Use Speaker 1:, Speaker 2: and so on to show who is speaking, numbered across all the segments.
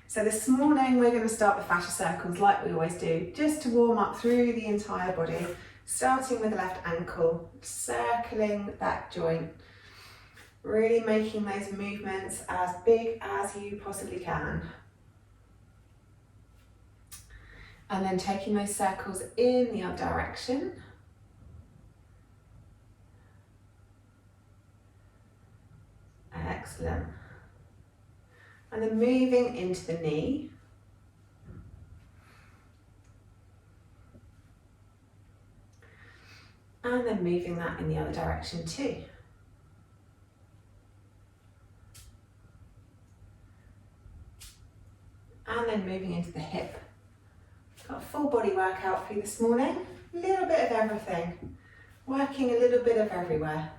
Speaker 1: So this morning we're going to start the fascia circles like we always do, just to warm up through the entire body, starting with the left ankle, circling that joint, really making those movements as big as you possibly can. And then taking those circles in the other direction. Excellent. And then moving into the knee. And then moving that in the other direction too. And then moving into the hip. Got a full body workout for you this morning. A little bit of everything. Working a little bit of everywhere.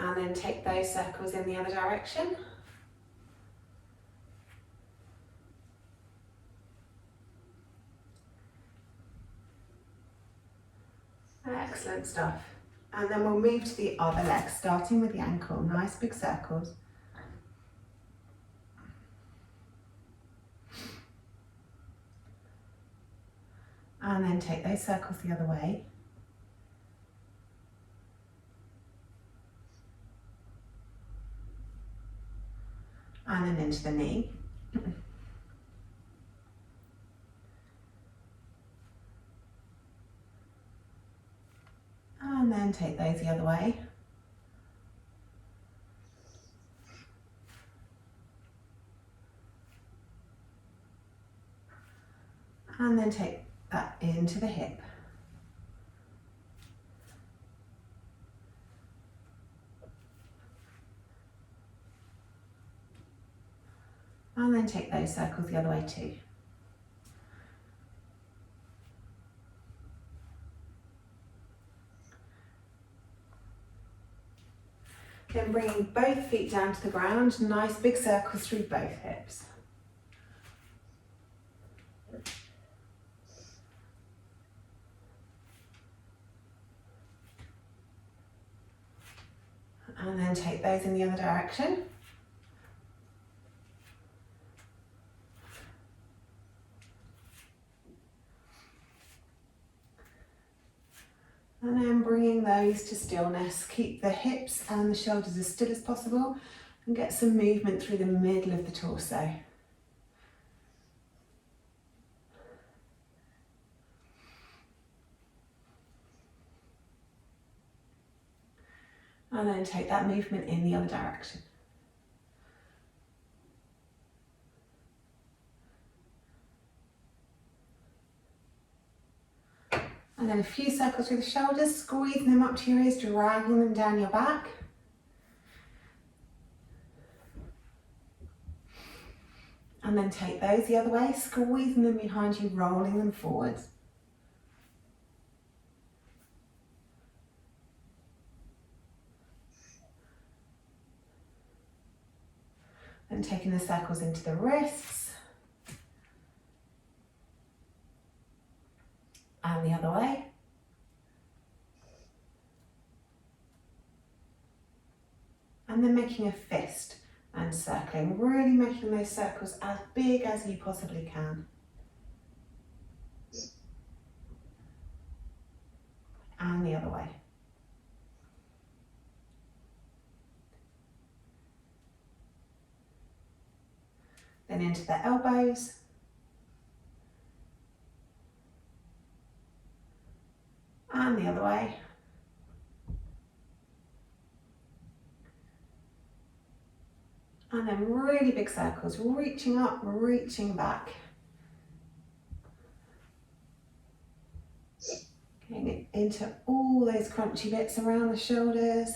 Speaker 1: And then take those circles in the other direction. Excellent stuff. And then we'll move to the other leg, starting with the ankle. Nice big circles. And then take those circles the other way. And then into the knee. And then take those the other way. And then take that into the hip. And then take those circles the other way too. Then bringing both feet down to the ground, nice big circles through both hips. And then take those in the other direction. And then bringing those to stillness. Keep the hips and the shoulders as still as possible and get some movement through the middle of the torso. And then take that movement in the other direction. And then a few circles through the shoulders, squeezing them up to your ears, dragging them down your back. And then take those the other way, squeezing them behind you, rolling them forwards. Then taking the circles into the wrists. And the other way. And then making a fist and circling, really making those circles as big as you possibly can. And the other way. Then into the elbows. And the other way. And then really big circles, reaching up, reaching back. Getting into all those crunchy bits around the shoulders.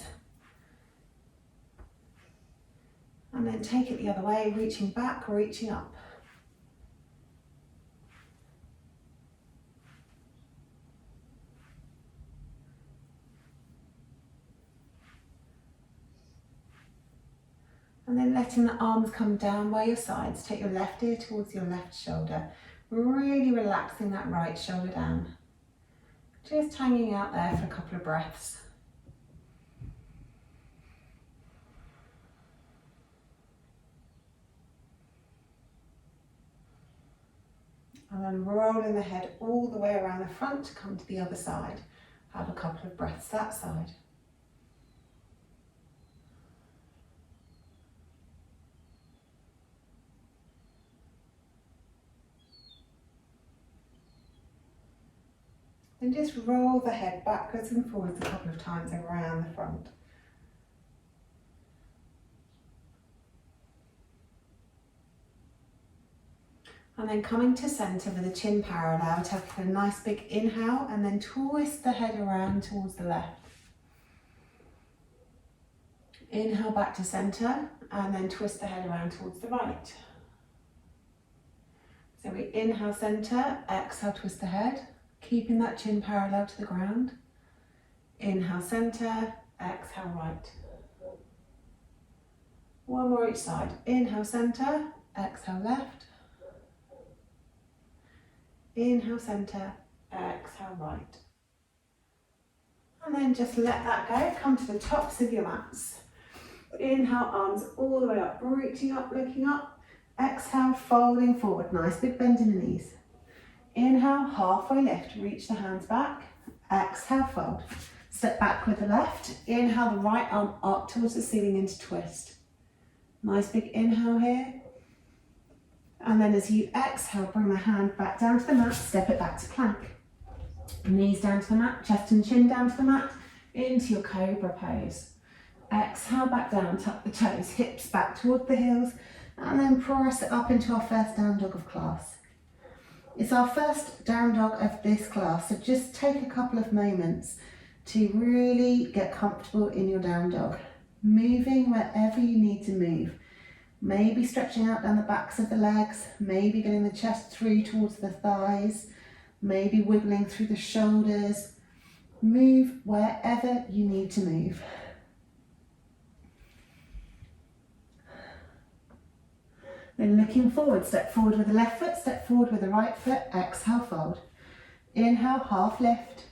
Speaker 1: And then take it the other way, reaching back, reaching up. And then letting the arms come down by your sides. Take your left ear towards your left shoulder. Really relaxing that right shoulder down. Just hanging out there for a couple of breaths. And then rolling the head all the way around the front to come to the other side. Have a couple of breaths that side. And just roll the head backwards and forwards a couple of times around the front. And then coming to centre with the chin parallel, taking a nice big inhale and then twist the head around towards the left. Inhale back to centre and then twist the head around towards the right. So we inhale centre, exhale twist the head, keeping that chin parallel to the ground. Inhale centre, exhale right. One more each side. Inhale centre, exhale left. Inhale centre, exhale right. And then just let that go. Come to the tops of your mats. Inhale, arms all the way up, reaching up, looking up. Exhale, folding forward. Nice big bend in the knees. Inhale, halfway lift, reach the hands back. Exhale, fold. Step back with the left. Inhale, the right arm up towards the ceiling into twist. Nice big inhale here. And then as you exhale, bring the hand back down to the mat, step it back to plank. Knees down to the mat, chest and chin down to the mat, into your cobra pose. Exhale back down, tuck the toes, hips back toward the heels, and then press it up into our first down dog of class. It's our first down dog of this class, so just take a couple of moments to really get comfortable in your down dog. Moving wherever you need to move. Maybe stretching out down the backs of the legs, maybe getting the chest through towards the thighs, maybe wiggling through the shoulders. Move wherever you need to move. Then looking forward, step forward with the left foot, step forward with the right foot, exhale, fold. Inhale, half lift,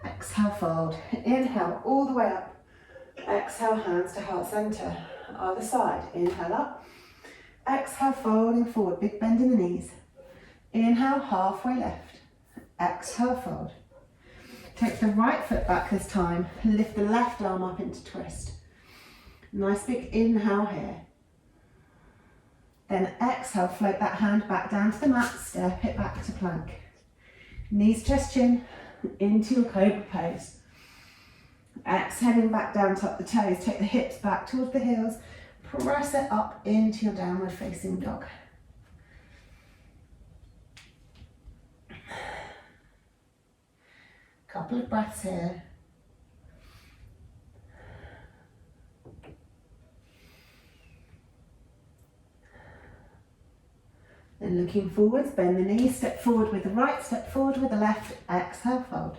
Speaker 1: exhale, fold. Inhale, all the way up. Exhale, hands to heart center. Other side, inhale up. Exhale, folding forward, big bend in the knees. Inhale, halfway left. Exhale, fold. Take the right foot back this time. Lift the left arm up into twist. Nice big inhale here. Then exhale, float that hand back down to the mat, step it back to plank. Knees, chest, chin, into your cobra pose. Exhaling back down, tuck the toes, take the hips back towards the heels, press it up into your downward facing dog. Couple of breaths here. Then looking forwards, bend the knees, step forward with the right, step forward with the left, exhale, fold.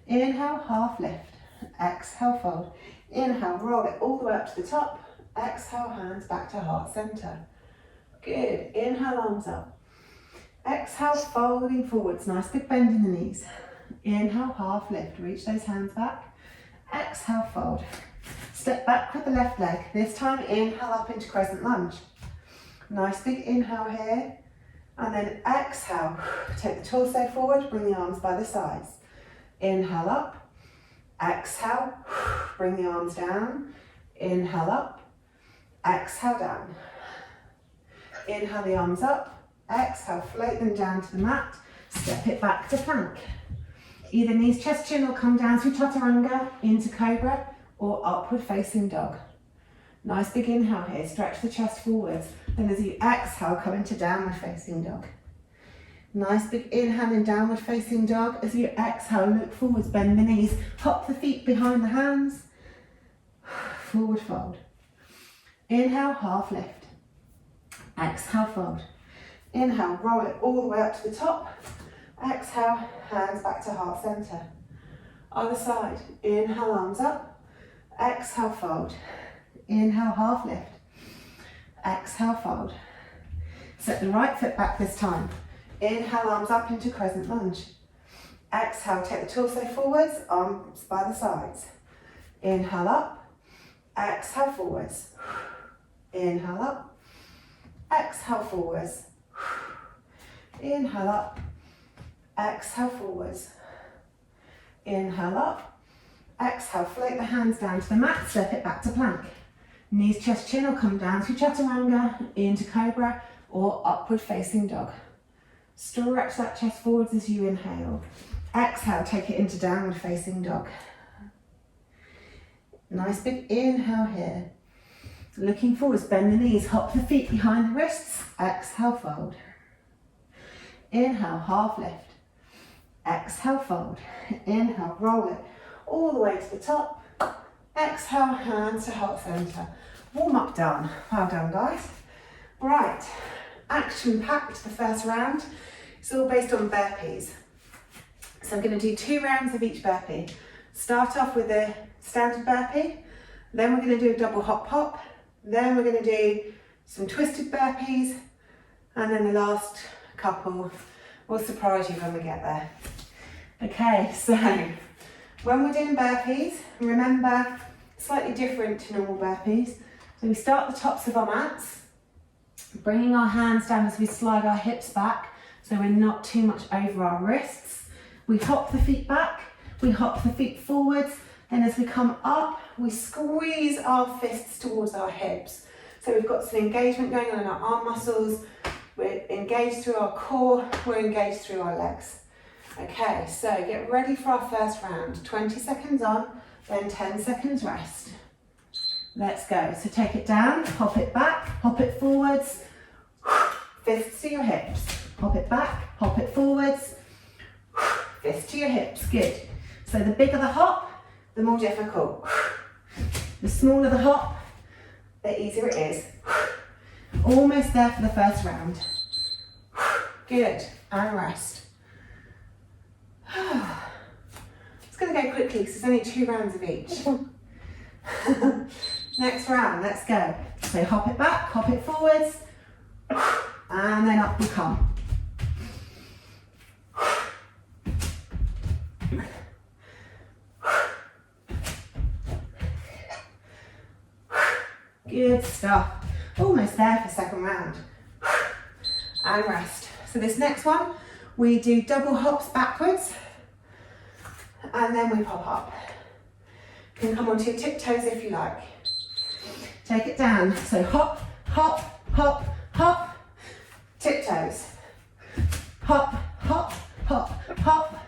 Speaker 1: Inhale, half lift, exhale, fold. Inhale, roll it all the way up to the top, exhale, hands back to heart center. Good, inhale, arms up. Exhale, folding forwards, nice big bend in the knees. Inhale, half lift, reach those hands back. Exhale, fold. Step back with the left leg. This time, inhale up into Crescent Lunge. Nice big inhale here. And then exhale, take the torso forward, bring the arms by the sides. Inhale up, exhale, bring the arms down. Inhale up, exhale down. Inhale the arms up, exhale, float them down to the mat, step it back to plank. Either knees, chest, chin, or come down through chaturanga into cobra or upward facing dog. Nice big inhale here, stretch the chest forwards. Then as you exhale, come into downward facing dog. Nice big inhale in downward facing dog. As you exhale, look forwards, bend the knees, hop the feet behind the hands. Forward fold. Inhale, half lift. Exhale, fold. Inhale, roll it all the way up to the top. Exhale, hands back to heart center. Other side. Inhale, arms up. Exhale, fold. Inhale, half lift. Exhale, fold. Set the right foot back this time. Inhale, arms up into Crescent Lunge. Exhale, take the torso forwards, arms by the sides. Inhale up. Exhale, forwards. Inhale up. Exhale, forwards. Inhale up, exhale forwards. Inhale up, exhale, float the hands down to the mat, step it back to plank. Knees, chest, chin will come down to chaturanga, into cobra or upward facing dog. Stretch that chest forwards as you inhale. Exhale, take it into downward facing dog. Nice big inhale here. Looking forwards, bend the knees, hop the feet behind the wrists. Exhale, fold. Inhale, half lift. Exhale, fold. Inhale, roll it all the way to the top. Exhale, hands to heart center. Warm up done. Well done, guys. Right, action packed the first round. It's all based on burpees. So I'm going to do 2 rounds of each burpee. Start off with a standard burpee, then we're going to do a double hop hop, then we're going to do some twisted burpees, and then the last couple will surprise you when we get there. Okay, so when we're doing burpees, remember, slightly different to normal burpees. So we start the tops of our mats, bringing our hands down as we slide our hips back, so we're not too much over our wrists. We hop the feet back, we hop the feet forwards, then as we come up, we squeeze our fists towards our hips. So we've got some engagement going on in our arm muscles, we're engaged through our core, we're engaged through our legs. Okay, so get ready for our first round. 20 seconds on, then 10 seconds rest. Let's go. So take it down, hop it back, hop it forwards, fists to your hips. Hop it back, hop it forwards, fist to your hips. Good. So the bigger the hop, the more difficult. The smaller the hop, the easier it is. Almost there for the first round. Good. And rest. It's going to go quickly because there's only 2 rounds of each. Next round, let's go. So hop it back, hop it forwards, and then up we come. Good stuff. Almost there for second round. And rest. So this next one, we do double hops backwards, and then we pop up. You can come onto your tiptoes if you like. Take it down. So hop, hop, hop, hop, tiptoes. Hop, hop, hop, hop,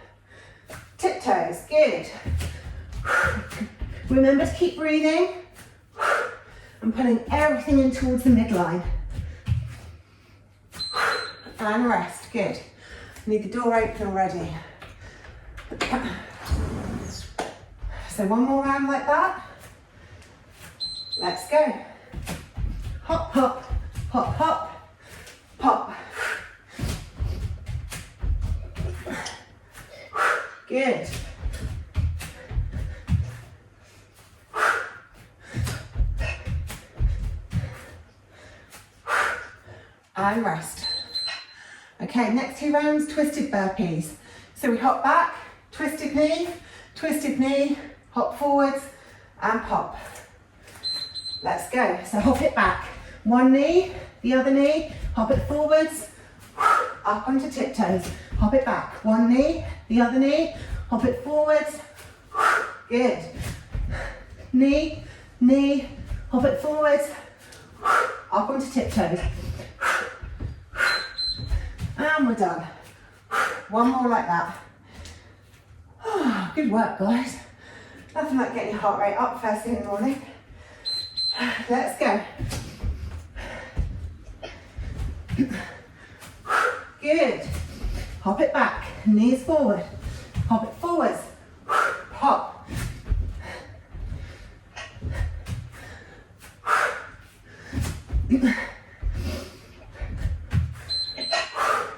Speaker 1: tiptoes. Good. Remember to keep breathing and putting everything in towards the midline. And rest. Good. Need the door open already. So one more round like that. Let's go. Hop, hop, hop, hop, pop. Good. And rest. Okay, next 2 rounds, twisted burpees. So we hop back, twisted knee, hop forwards, and pop. Let's go. So hop it back. One knee, the other knee, hop it forwards, up onto tiptoes. Hop it back. One knee, the other knee, hop it forwards. Good. Knee, knee, hop it forwards, up onto tiptoes. And we're done. One more like that. Good work, guys. Nothing like getting your heart rate up first thing in the morning. Let's go. Good. Hop it back, knees forward. Hop it forwards. Pop.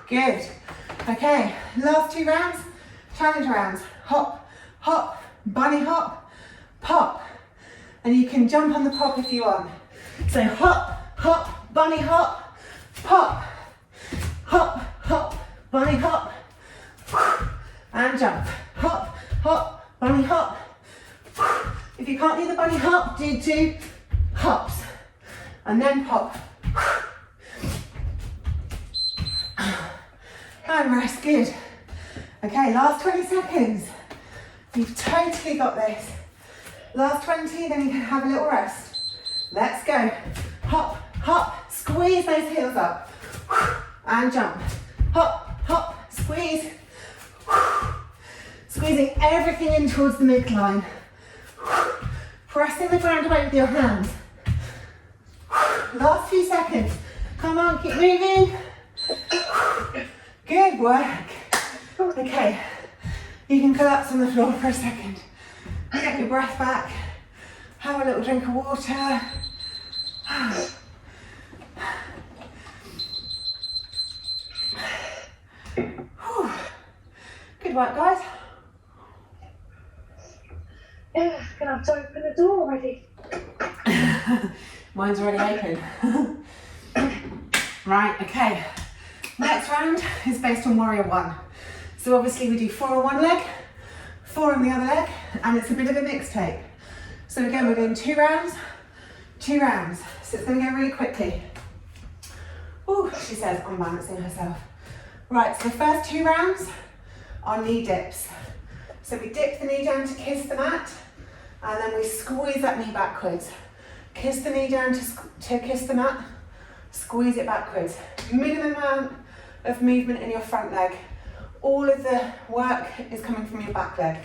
Speaker 1: Good. Okay, last 2 rounds, challenge rounds. Hop, hop, bunny hop, pop. And you can jump on the pop if you want. So hop, hop, bunny hop, pop. Hop, hop, bunny hop, and jump. Hop, hop, bunny hop. If you can't do the bunny hop, do 2 hops. And then pop. And rest, good. Okay, last 20 seconds. You've totally got this. Last 20, then you can have a little rest. Let's go. Hop, hop, squeeze those heels up. And jump. Hop, hop, squeeze. Squeezing everything in towards the midline. Pressing the ground away with your hands. Last few seconds. Come on, keep moving. Good work. Okay, you can collapse on the floor for a second. Get your breath back. Have a little drink of water. Good work, guys.
Speaker 2: Yeah, gonna have to open the door already.
Speaker 1: Mine's already open. Right, okay. Next round is based on Warrior 1. So obviously we do 4 on one leg, 4 on the other leg, and it's a bit of a mixtape. So again, we're doing 2 rounds, 2 rounds. So it's gonna go really quickly. Ooh, she says, unbalancing herself. Right, so the first 2 rounds are knee dips. So we dip the knee down to kiss the mat, and then we squeeze that knee backwards. Kiss the knee down to kiss the mat, squeeze it backwards. Minimum amount of movement in your front leg. All of the work is coming from your back leg.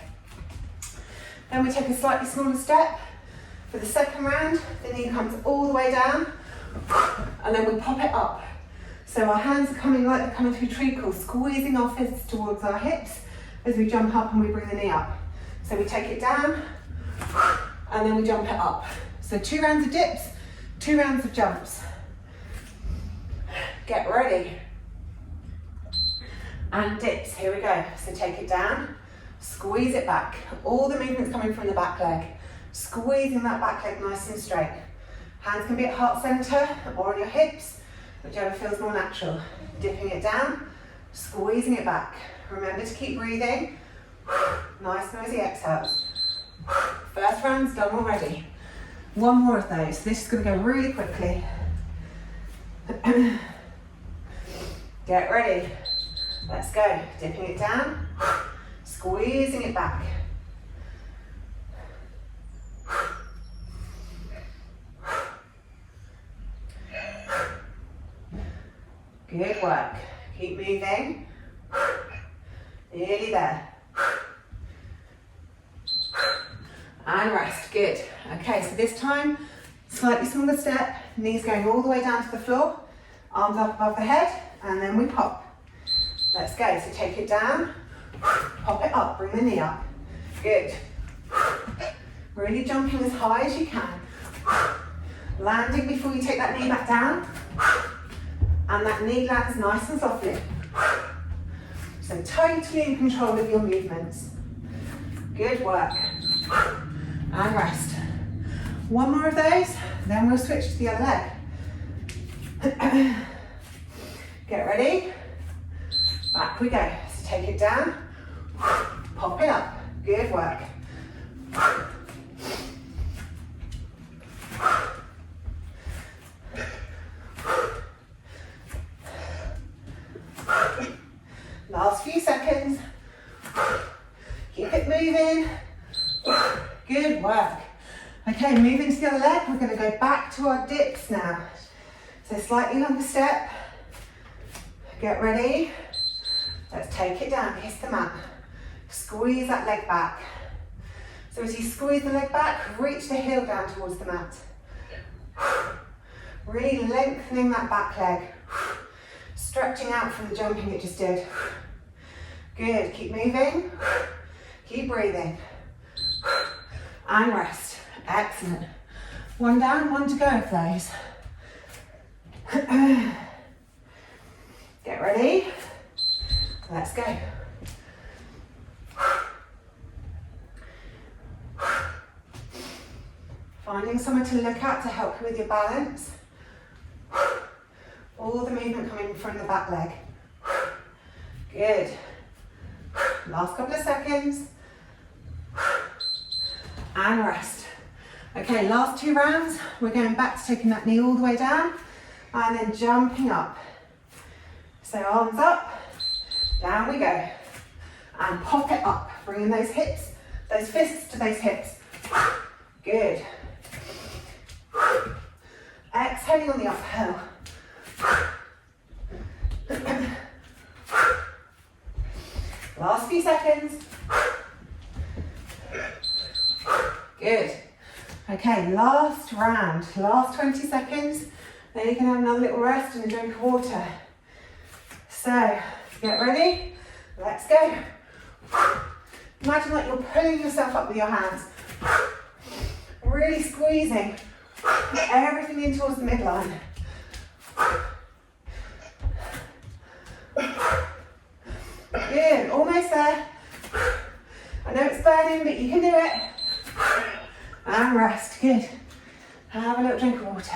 Speaker 1: Then we take a slightly smaller step. For the second round, the knee comes all the way down, and then we pop it up. So our hands are coming like they're coming through treacle, squeezing our fists towards our hips as we jump up and we bring the knee up. So we take it down, and then we jump it up. So 2 rounds of dips, 2 rounds of jumps. Get ready. And dips, here we go. So take it down, squeeze it back. All the movement's coming from the back leg. Squeezing that back leg nice and straight. Hands can be at heart center or on your hips, whichever feels more natural. Dipping it down, squeezing it back. Remember to keep breathing. Nice noisy exhales. First round's done already. 1 more of those. This is going to go really quickly. Get ready. Let's go. Dipping it down, squeezing it back. Good work. Keep moving. Nearly there. And rest. Good. Okay, so this time, slightly smaller step, knees going all the way down to the floor, arms up above the head, and then we pop. Let's go. So take it down, pop it up, bring the knee up. Good. Really jumping as high as you can. Landing before you take that knee back down. And that knee lands nice and softly. So totally in control of your movements. Good work. And rest. 1 more of those, then we'll switch to the other leg. Get ready. Back we go. So take it down, pop it up. Good work. Last few seconds. Keep it moving. Good work. Okay, moving to the other leg. We're going to go back to our dips now. So slightly longer step. Get ready. Let's take it down, kiss the mat. Squeeze that leg back. So as you squeeze the leg back, reach the heel down towards the mat. Really lengthening that back leg. Stretching out from the jumping it just did. Good, keep moving. Keep breathing. And rest. Excellent. 1 down, 1 to go of those. Get ready. Let's go. Finding somewhere to look at to help you with your balance. All the movement coming from the back leg. Good. Last couple of seconds. And rest. Okay, last 2 rounds. We're going back to taking that knee all the way down and then jumping up. So arms up, Down we go. And pop it up, bringing those hips, those fists to those hips. Good. Exhaling on the uphill. Last few seconds. Good. Okay, last round, last 20 seconds. Then you can have another little rest and a drink of water. So, get ready. Let's go. Imagine like you're pulling yourself up with your hands. Really squeezing everything in towards the midline. Good, almost there. I know it's burning, but you can do it. And rest, good. Have a little drink of water.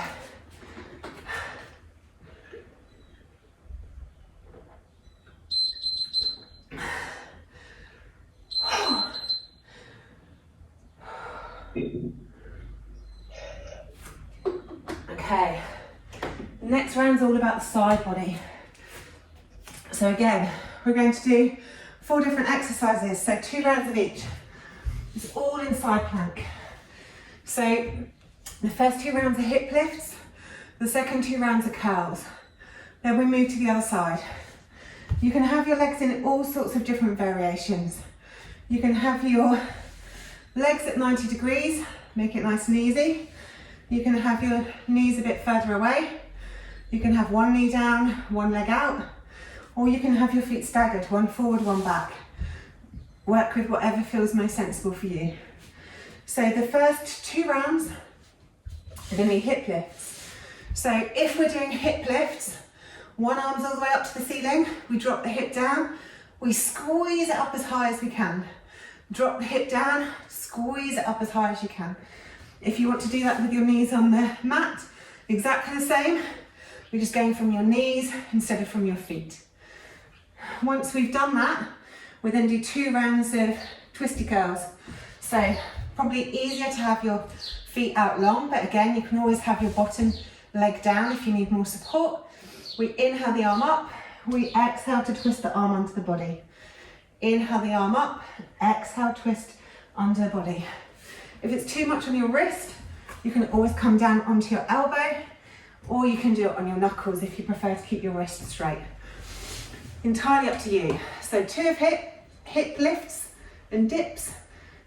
Speaker 1: Okay, next round's all about the side body. So again, we're going to do 4 different exercises, so 2 rounds of each. It's all in side plank. So the first 2 rounds are hip lifts, the second 2 rounds are curls. Then we move to the other side. You can have your legs in all sorts of different variations. You can have your legs at 90 degrees, make it nice and easy. You can have your knees a bit further away. You can have one knee down, one leg out, or you can have your feet staggered, one forward, one back. Work with whatever feels most sensible for you. So the first 2 rounds are going to be hip lifts. So if we're doing hip lifts, one arm's all the way up to the ceiling, we drop the hip down, we squeeze it up as high as we can. Drop the hip down, squeeze it up as high as you can. If you want to do that with your knees on the mat, exactly the same. We're just going from your knees instead of from your feet. Once we've done that, we then do 2 rounds of twisty curls. So probably easier to have your feet out long, but again, you can always have your bottom leg down if you need more support. We inhale the arm up, we exhale to twist the arm under the body. Inhale the arm up, exhale, twist under the body. If it's too much on your wrist, you can always come down onto your elbow, or you can do it on your knuckles if you prefer to keep your wrist straight. Entirely up to you. So 2 of hip lifts and dips,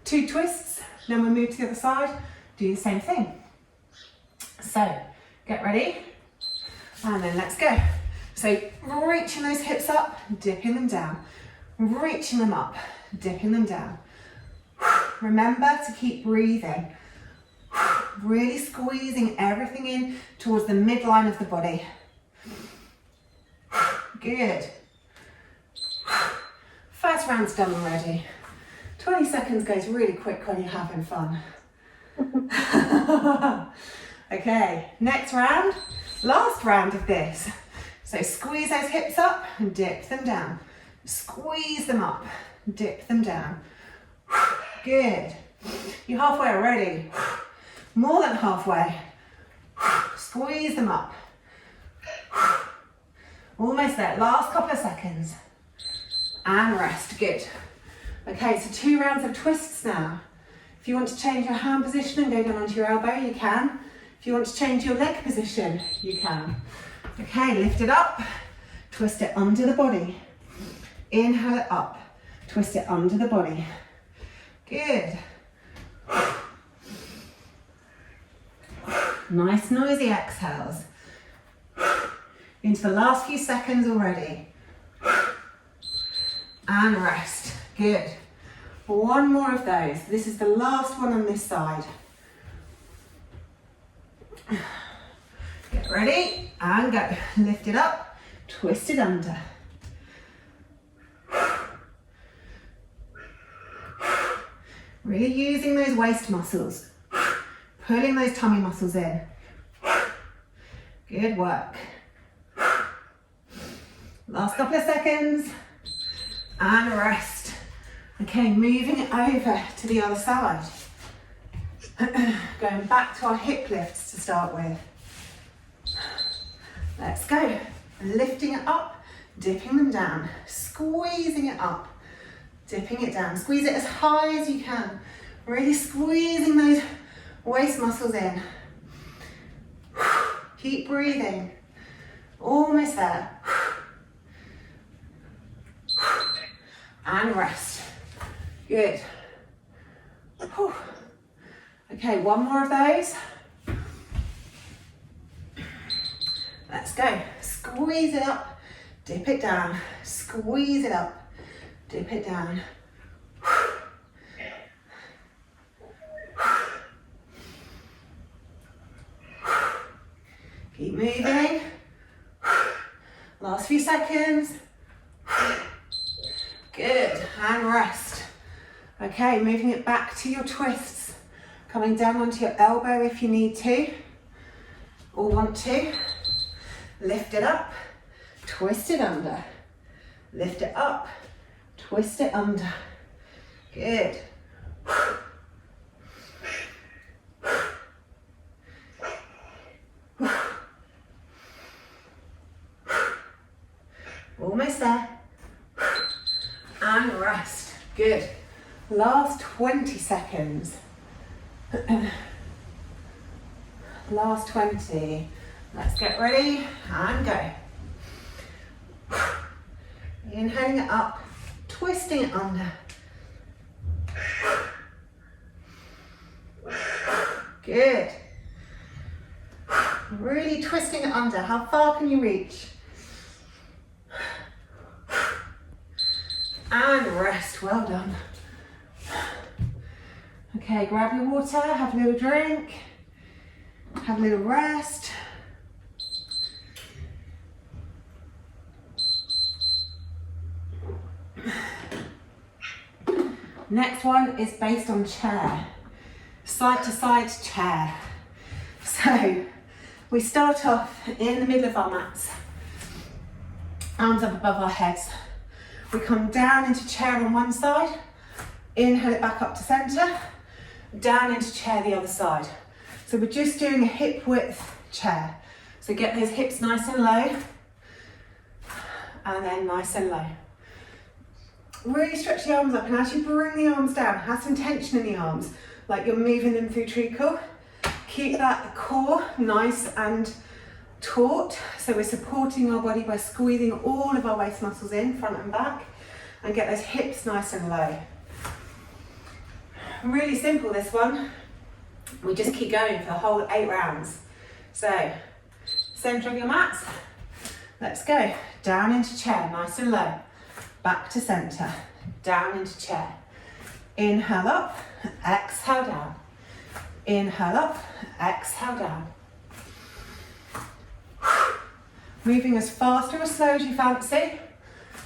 Speaker 1: 2 twists, then we move to the other side, do the same thing. So get ready, and then let's go. So reaching those hips up, dipping them down, reaching them up, dipping them down. Remember to keep breathing, really squeezing everything in towards the midline of the body. Good. First round's done already. 20 seconds goes really quick when you're having fun. Okay, next round, last round of this. So squeeze those hips up and dip them down. Squeeze them up, dip them down. Good. You're halfway already. More than halfway. Squeeze them up. Almost there. Last couple of seconds. And rest. Good. Okay, so 2 rounds of twists now. If you want to change your hand position and go down onto your elbow, you can. If you want to change your leg position, you can. Okay, lift it up. Twist it under the body. Inhale it up. Twist it under the body. Good. Nice noisy exhales. Into the last few seconds already. And rest. Good. 1 more of those. This is the last one on this side. Get ready and go. Lift it up, twist it under. Really using those waist muscles, pulling those tummy muscles in. Good work. Last couple of seconds and rest. Okay, moving it over to the other side. Going back to our hip lifts to start with. Let's go. Lifting it up, dipping them down, squeezing it up, dipping it down. Squeeze it as high as you can, really squeezing those waist muscles in. Keep breathing, almost there. And rest. Good. Okay, one more of those. Let's go. Squeeze it up, dip it down, squeeze it up, dip it down. Keep moving. Last few seconds. Good, and rest. Okay, moving it back to your twists. Coming down onto your elbow if you need to, or want to. Lift it up, twist it under. Lift it up, twist it under. Good. Almost there. And rest. Good. Last 20 seconds. Last 20. Let's get ready and go. Inhaling it up, twisting it under. Good. Really twisting it under. How far can you reach? And rest. Well done. Okay, grab your water, have a little drink, have a little rest. Next one is based on chair, side to side chair. So we start off in the middle of our mats, arms up above our heads. We come down into chair on one side, inhale it back up to center, down into chair the other side. So we're just doing a hip width chair. So get those hips nice and low, and then nice and low. Really stretch the arms up, and as you bring the arms down, have some tension in the arms, like you're moving them through treacle. Keep that core nice and taut, so we're supporting our body by squeezing all of our waist muscles in, front and back, and get those hips nice and low. Really simple, this one. We just keep going for the whole 8 rounds. So, center of your mats. Let's go. Down into chair, nice and low. Back to center, down into chair. Inhale up, exhale down. Inhale up, exhale down. Moving as fast or as slow as you fancy.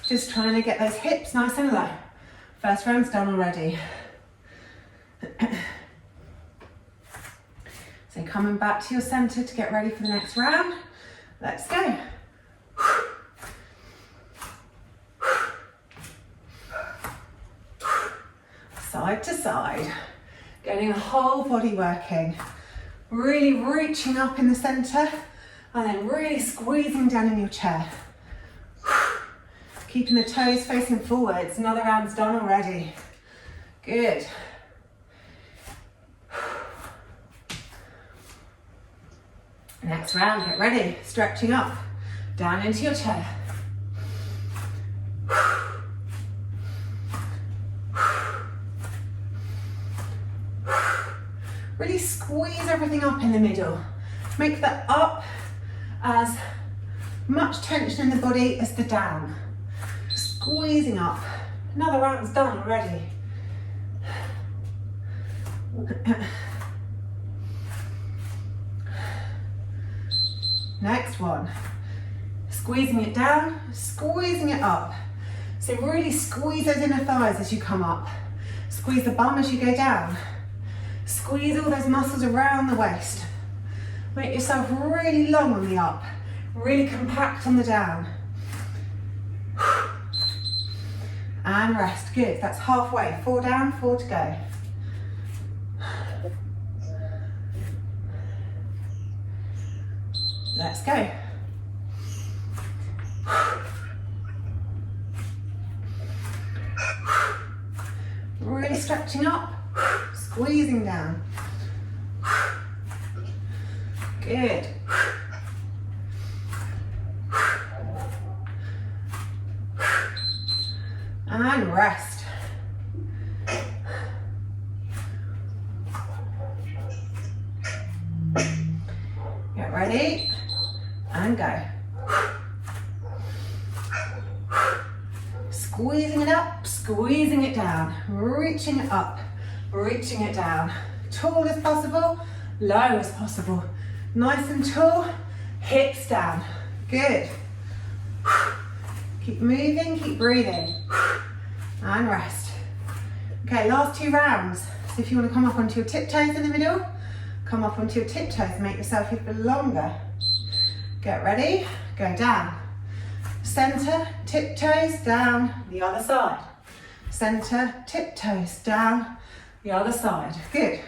Speaker 1: Just trying to get those hips nice and low. First round's done already. So coming back to your center to get ready for the next round. Let's go. Side to side, getting the whole body working, really reaching up in the center and then really squeezing down in your chair. Keeping the toes facing forwards. Another round's done already. Good. Next round, get ready, stretching up, down into your chair. Really squeeze everything up in the middle. Make the up as much tension in the body as the down. Squeezing up. Another round's done already. Next one. Squeezing it down, squeezing it up. So really squeeze those inner thighs as you come up. Squeeze the bum as you go down. Squeeze all those muscles around the waist. Make yourself really long on the up, really compact on the down. And rest, good, that's halfway. 4 down, 4 to go. Let's go. stretching up, squeezing down. Good. And rest. Get ready and go. Squeezing it up, squeezing it down, reaching it up, reaching it down. Tall as possible, low as possible. Nice and tall, hips down. Good. Keep moving, keep breathing. And rest. Okay, last 2 rounds. So if you want to come up onto your tiptoes in the middle, come up onto your tiptoes, make yourself even longer. Get ready, go down. Center, tiptoes, down, the other side. Center, tiptoes, down, the other side. Good.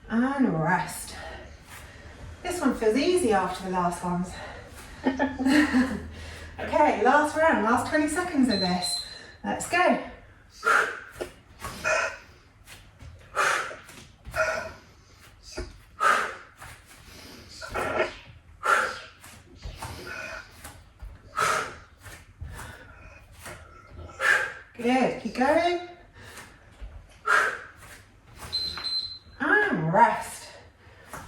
Speaker 1: And rest. This one feels easy after the last ones. Okay, last round, last 20 seconds of this. Let's go. Good, keep going. And rest.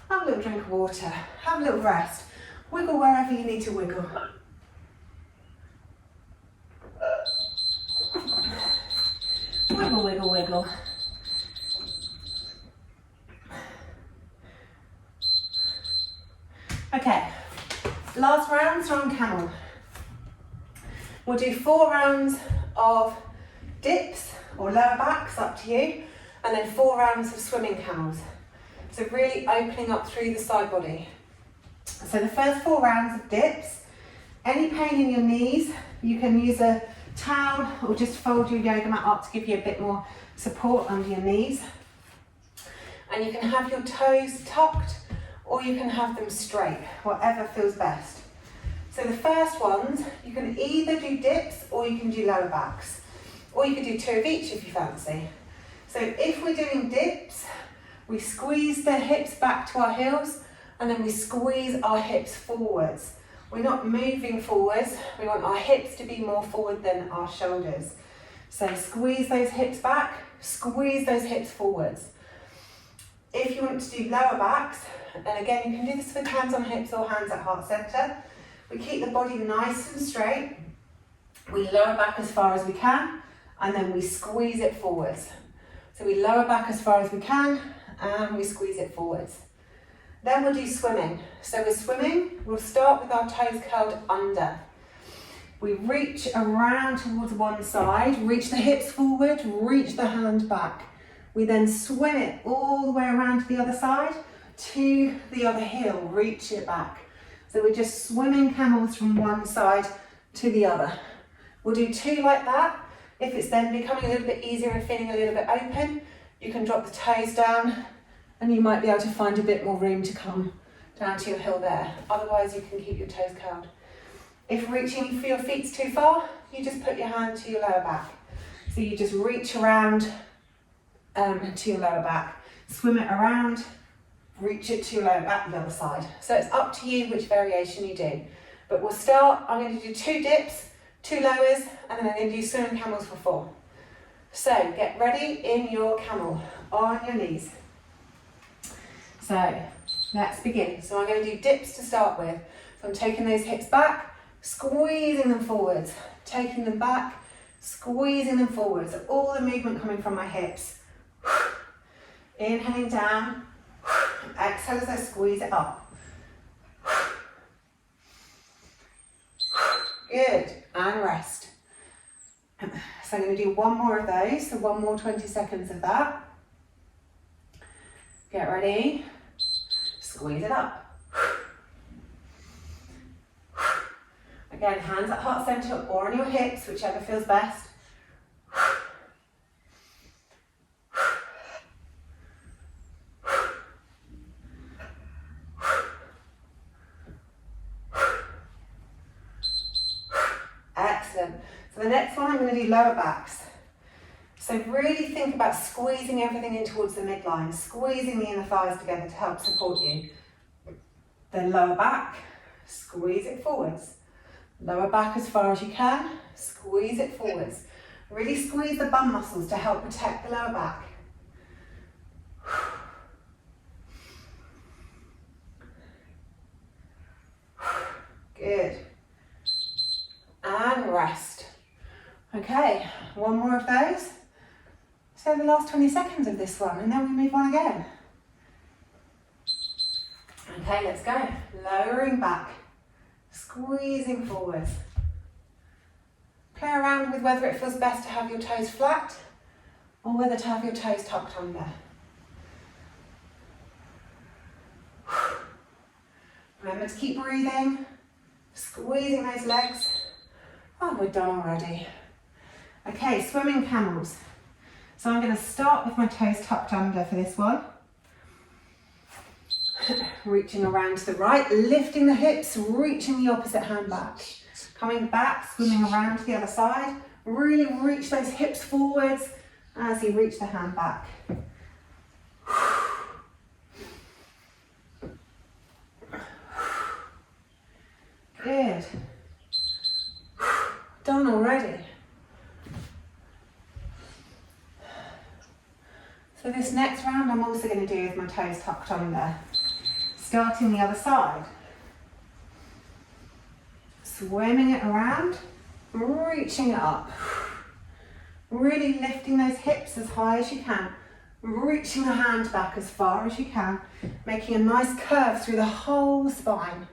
Speaker 1: Have a little drink of water, have a little rest. Wiggle wherever you need to wiggle. Wiggle, wiggle, wiggle. Okay, last round, strong camel. We'll do 4 rounds of dips or lower backs, up to you, and then 4 rounds of swimming camels. So really opening up through the side body. So the first 4 rounds of dips, any pain in your knees, you can use a towel or just fold your yoga mat up to give you a bit more support under your knees. And you can have your toes tucked or you can have them straight, whatever feels best. So the first ones, you can either do dips or you can do lower backs. Or you can do 2 of each if you fancy. So if we're doing dips, we squeeze the hips back to our heels and then we squeeze our hips forwards. We're not moving forwards, we want our hips to be more forward than our shoulders. So squeeze those hips back, squeeze those hips forwards. If you want to do lower backs, and again you can do this with hands on hips or hands at heart center, we keep the body nice and straight, we lower back as far as we can, and then we squeeze it forwards. So we lower back as far as we can, and we squeeze it forwards. Then we'll do swimming. So with swimming, we'll start with our toes curled under. We reach around towards one side, reach the hips forward, reach the hand back. We then swim it all the way around to the other side, to the other heel, reach it back. So we're just swimming camels from one side to the other. We'll do 2 like that. If it's then becoming a little bit easier and feeling a little bit open, you can drop the toes down and you might be able to find a bit more room to come down to your heel there. Otherwise you can keep your toes curled. If reaching for your feet's too far, you just put your hand to your lower back. So you just reach around to your lower back, swim it around, reach it to your lower back, the other side. So it's up to you which variation you do. But we'll start, I'm going to do 2 dips, 2 lowers, and then I'm going to do swimming camels for 4. So get ready in your camel, on your knees. So let's begin. So I'm going to do dips to start with. So I'm taking those hips back, squeezing them forwards, taking them back, squeezing them forwards. So all the movement coming from my hips. Inhaling down, exhale as I squeeze it up. Good, and rest. So I'm going to do 1 more of those, so 1 more 20 seconds of that. Get ready, squeeze it up. Again, hands at heart center or on your hips, whichever feels best. Excellent. So the next one I'm going to do lower backs. So really think about squeezing everything in towards the midline, squeezing the inner thighs together to help support you. Then lower back, squeeze it forwards. Lower back as far as you can, squeeze it forwards. Really squeeze the bum muscles to help protect the lower back. Good. And rest. Okay, one more of those. So the last 20 seconds of this one, and then we move on again. Okay, let's go. Lowering back, squeezing forwards. Play around with whether it feels best to have your toes flat or whether to have your toes tucked under. Remember to keep breathing, squeezing those legs. Oh, we're done already. Okay, swimming camels. So I'm going to start with my toes tucked under for this one. Reaching around to the right, lifting the hips, reaching the opposite hand back. Coming back, swimming around to the other side. Really reach those hips forwards as you reach the hand back. Good. Done already. So this next round I'm also going to do with my toes tucked under. Starting the other side. Swimming it around, reaching it up. Really lifting those hips as high as you can. Reaching the hand back as far as you can. Making a nice curve through the whole spine.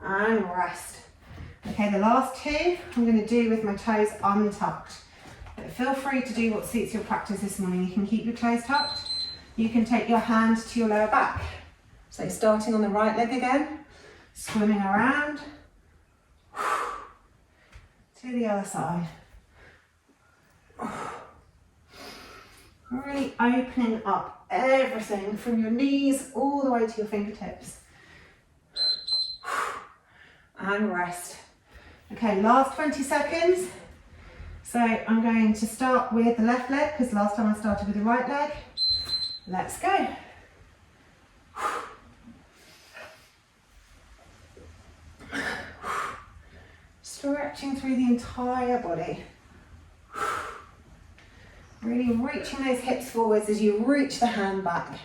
Speaker 1: And rest. Okay, the last two I'm going to do with my toes untucked. But feel free to do what suits your practice this morning. You can keep your toes tucked. You can take your hand to your lower back. So starting on the right leg again, swimming around to the other side. Really opening up everything from your knees all the way to your fingertips. And rest. Okay, last 20 seconds. So I'm going to start with the left leg because last time I started with the right leg. Let's go. Stretching through the entire body. Really reaching those hips forwards as you reach the hand back.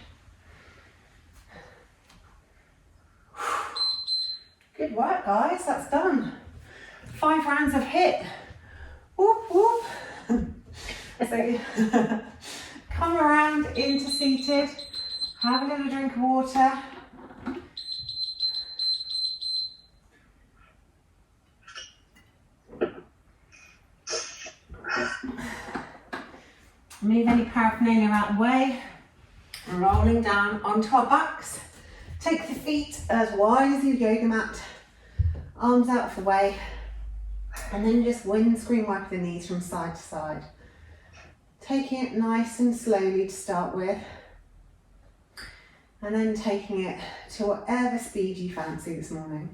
Speaker 1: Good work, guys, that's done. 5 rounds of HIIT. Whoop, whoop. So come around into seated, have a little drink of water. Move any paraphernalia out of the way, rolling down onto our backs. Take the feet as wide as your yoga mat, arms out of the way, and then just windscreen wipe the knees from side to side. Taking it nice and slowly to start with, and then taking it to whatever speed you fancy this morning.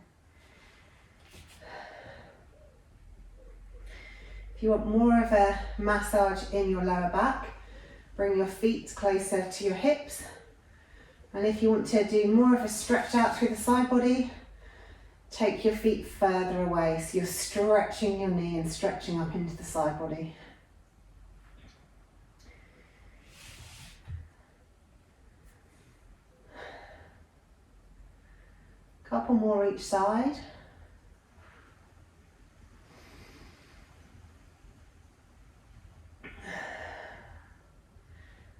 Speaker 1: If you want more of a massage in your lower back, bring your feet closer to your hips. And if you want to do more of a stretch out through the side body, take your feet further away so you're stretching your knee and stretching up into the side body. Couple more each side.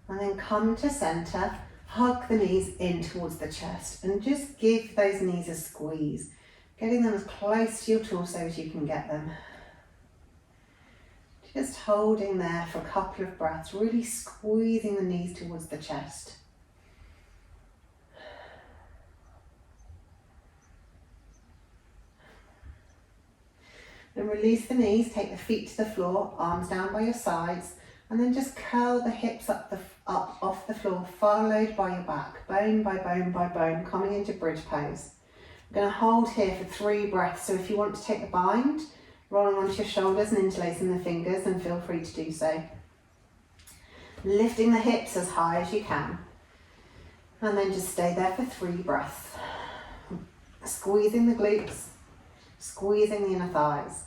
Speaker 1: And then come to center, hug the knees in towards the chest and just give those knees a squeeze, getting them as close to your torso as you can get them. Just holding there for a couple of breaths, really squeezing the knees towards the chest. Then release the knees, take the feet to the floor, arms down by your sides, and then just curl the hips up off the floor, followed by your back, bone by bone by bone, coming into bridge pose. I'm going to hold here for 3 breaths. So if you want to take the bind, rolling onto your shoulders and interlacing the fingers, then feel free to do so. Lifting the hips as high as you can. And then just stay there for 3 breaths. Squeezing the glutes, squeezing the inner thighs.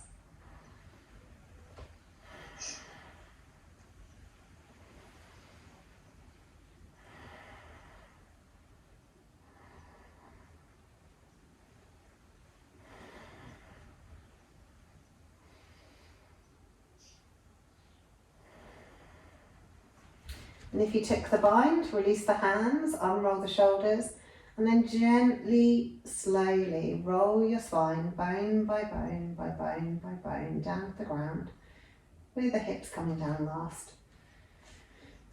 Speaker 1: And if you took the bind, release the hands, unroll the shoulders, and then gently, slowly roll your spine, bone by bone by bone by bone, down to the ground, with the hips coming down last.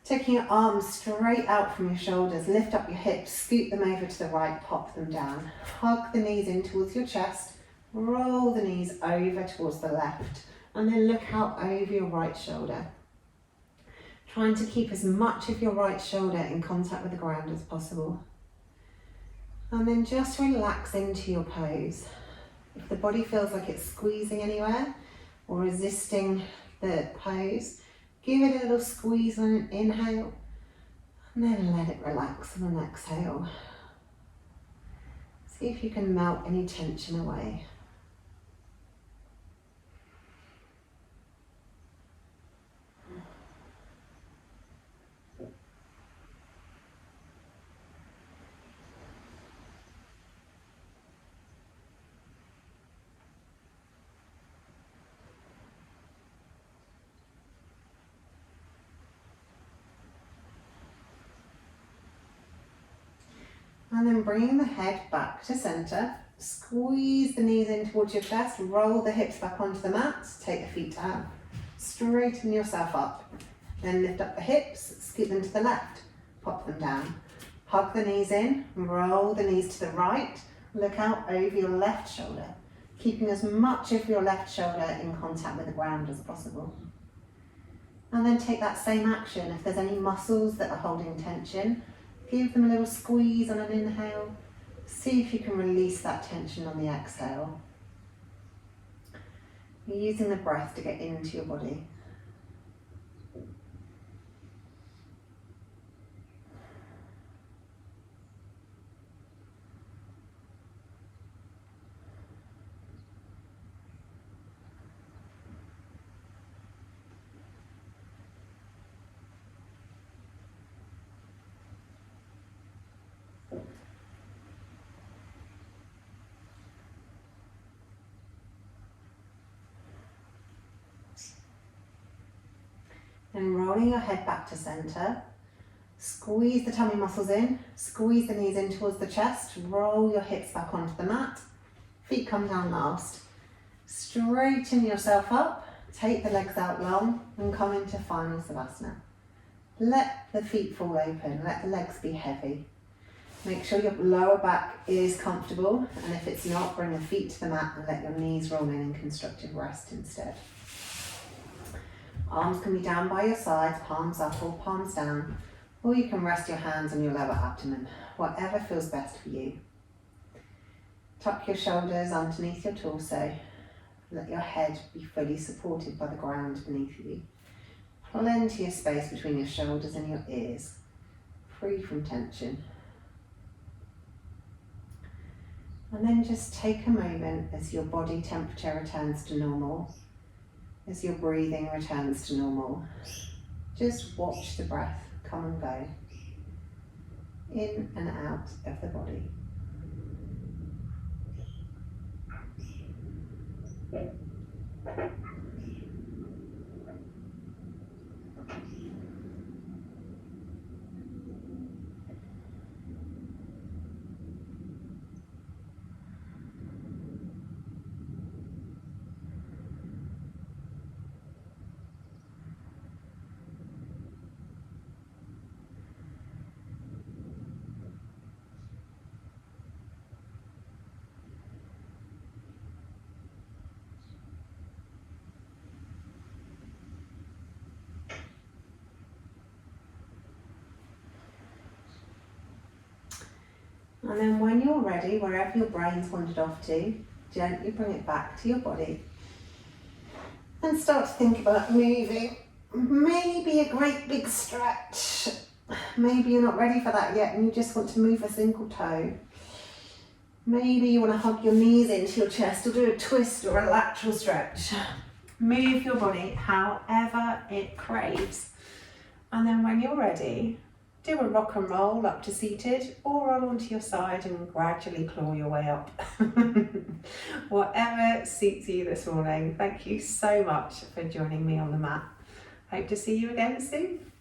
Speaker 1: Taking your arms straight out from your shoulders, lift up your hips, scoot them over to the right, pop them down. Hug the knees in towards your chest, roll the knees over towards the left, and then look out over your right shoulder. Trying to keep as much of your right shoulder in contact with the ground as possible. And then just relax into your pose. If the body feels like it's squeezing anywhere or resisting the pose, give it a little squeeze on an inhale and then let it relax on an exhale. See if you can melt any tension away. And then bringing the head back to center, squeeze the knees in towards your chest, roll the hips back onto the mat, take the feet down, straighten yourself up. Then lift up the hips, scoot them to the left, pop them down. Hug the knees in, roll the knees to the right, look out over your left shoulder, keeping as much of your left shoulder in contact with the ground as possible. And then take that same action. If there's any muscles that are holding tension, give them a little squeeze on an inhale. See if you can release that tension on the exhale. You're using the breath to get into your body. Then rolling your head back to center, squeeze the tummy muscles in, squeeze the knees in towards the chest, roll your hips back onto the mat, feet come down last. Straighten yourself up, take the legs out long and come into final Savasana. Let the feet fall open, let the legs be heavy. Make sure your lower back is comfortable, and if it's not, bring the feet to the mat and let your knees roll in constructive rest instead. Arms can be down by your sides, palms up or palms down, or you can rest your hands on your lower abdomen, whatever feels best for you. Tuck your shoulders underneath your torso. Let your head be fully supported by the ground beneath you. Plenty of space between your shoulders and your ears, free from tension. And then just take a moment as your body temperature returns to normal. As your breathing returns to normal, just watch the breath come and go, in and out of the body. And then when you're ready, wherever your brain's wandered off to, gently bring it back to your body. And start to think about moving. Maybe a great big stretch. Maybe you're not ready for that yet and you just want to move a single toe. Maybe you want to hug your knees into your chest or do a twist or a lateral stretch. Move your body however it craves. And then when you're ready, do a rock and roll up to seated or roll onto your side and gradually claw your way up. Whatever suits you this morning. Thank you so much for joining me on the mat. Hope to see you again soon.